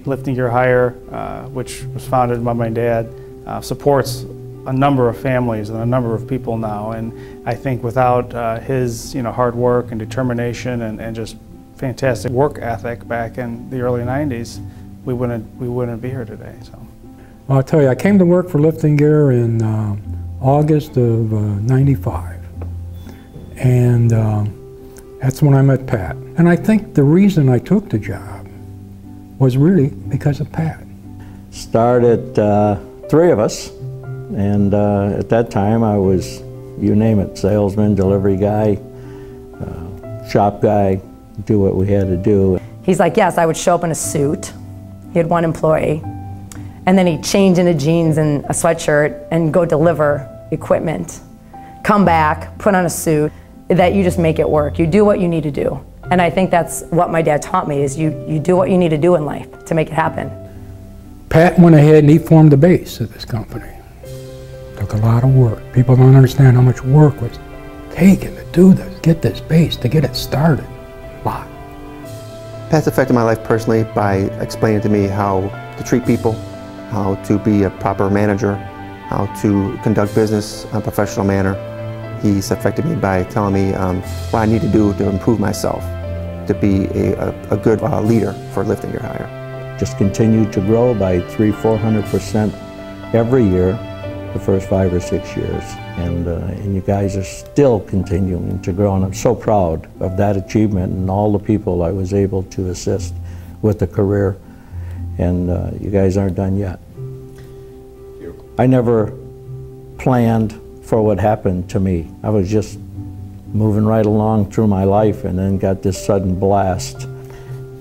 Lifting Gear Hire, which was founded by my dad, supports a number of families and a number of people now. And I think without his hard work and determination and just fantastic work ethic back in the early 90s, we wouldn't be here today. So. Well, I'll tell you, I came to work for Lifting Gear in August of '95. And that's when I met Pat. And I think the reason I took the job was really because of Pat. Started 3 of us, and at that time I was, you name it, salesman, delivery guy, shop guy, do what we had to do. He's like, yes, I would show up in a suit. He had 1 employee. And then he'd change into jeans and a sweatshirt and go deliver equipment. Come back, put on a suit, that you just make it work. You do what you need to do. And I think that's what my dad taught me, is you do what you need to do in life to make it happen. Pat went ahead and he formed the base of this company. Took a lot of work. People don't understand how much work was taken to do this, get this base, to get it started. A lot. Pat's affected my life personally by explaining to me how to treat people, how to be a proper manager, how to conduct business in a professional manner. He's affected me by telling me what I need to do to improve myself, to be a good leader for Lifting Gear Hire. Just continued to grow by 300–400% every year the first 5 or 6 years. And you guys are still continuing to grow, and I'm so proud of that achievement and all the people I was able to assist with the career. And you guys aren't done yet. I never planned for what happened to me. I was just moving right along through my life and then got this sudden blast.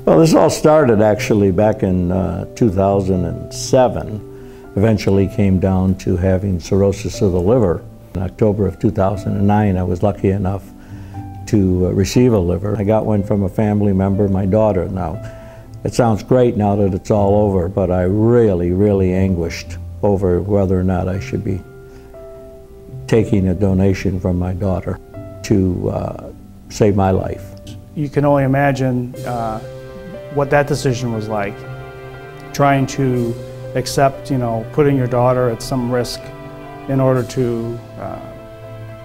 Well, this all started actually back in 2007. Eventually came down to having cirrhosis of the liver. In October of 2009, I was lucky enough to receive a liver. I got one from a family member, my daughter. Now, it sounds great now that it's all over, but I really, really anguished over whether or not I should be taking a donation from my daughter to save my life. You can only imagine what that decision was like, trying to accept, putting your daughter at some risk in order to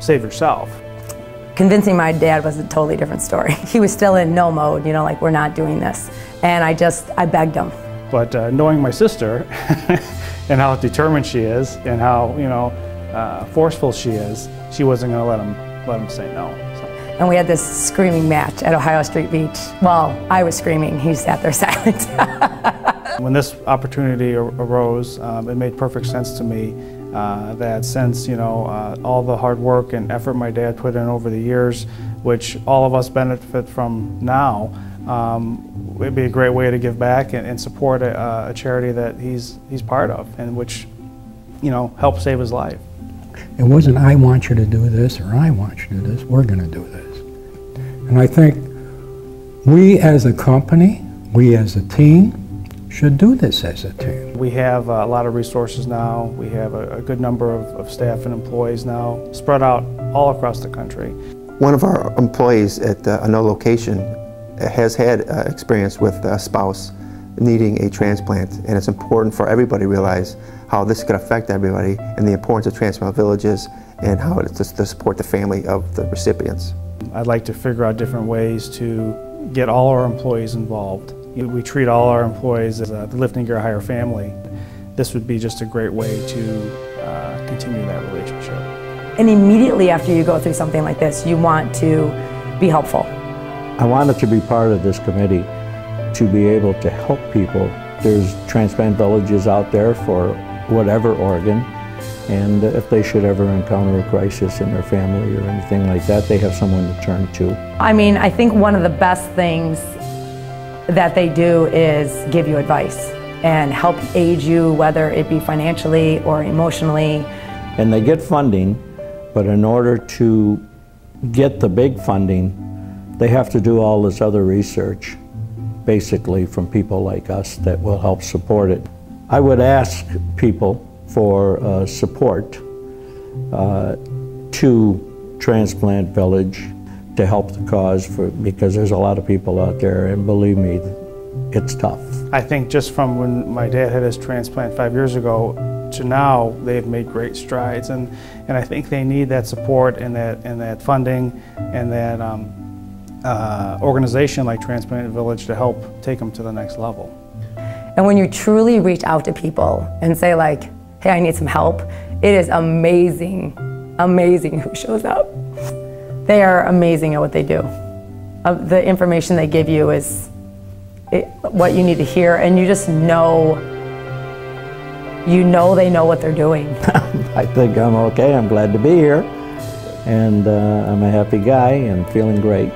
save yourself. Convincing my dad was a totally different story. He was still in no mode, like, we're not doing this. And I begged him. But knowing my sister and how determined she is and how, forceful she is, she wasn't going to let him say no. So. And we had this screaming match at Ohio Street Beach. Well, I was screaming, he sat there silent. When this opportunity arose, it made perfect sense to me that since, all the hard work and effort my dad put in over the years, which all of us benefit from now, it'd be a great way to give back and support a charity that he's part of, and which, helped save his life. It wasn't, I want you to do this, or I want you to do this, we're going to do this. And I think we as a company, we as a team, should do this as a team. We have a lot of resources now. We have a good number of staff and employees now spread out all across the country. One of our employees at another location has had experience with a spouse needing a transplant, and it's important for everybody to realize how this could affect everybody and the importance of transplant villages and how it's to support the family of the recipients. I'd like to figure out different ways to get all our employees involved. We treat all our employees as the Lifting Gear Hire family. This would be just a great way to continue that relationship. And immediately after you go through something like this, you want to be helpful. I wanted to be part of this committee to be able to help people. There's transplant villages out there for whatever organ, and if they should ever encounter a crisis in their family or anything like that, they have someone to turn to. I mean, I think one of the best things that they do is give you advice and help aid you, whether it be financially or emotionally. And they get funding, but in order to get the big funding, they have to do all this other research, basically from people like us that will help support it. I would ask people for support to Transplant Village to help the cause, because there's a lot of people out there, and believe me, it's tough. I think just from when my dad had his transplant 5 years ago to now, they've made great strides, and I think they need that support and that funding and that organization like Transplant Village to help take them to the next level. And when you truly reach out to people and say like, hey, I need some help, it is amazing, amazing who shows up. They are amazing at what they do. The information they give you is what you need to hear, and you just know, they know what they're doing. I think I'm okay. I'm glad to be here, and I'm a happy guy and feeling great.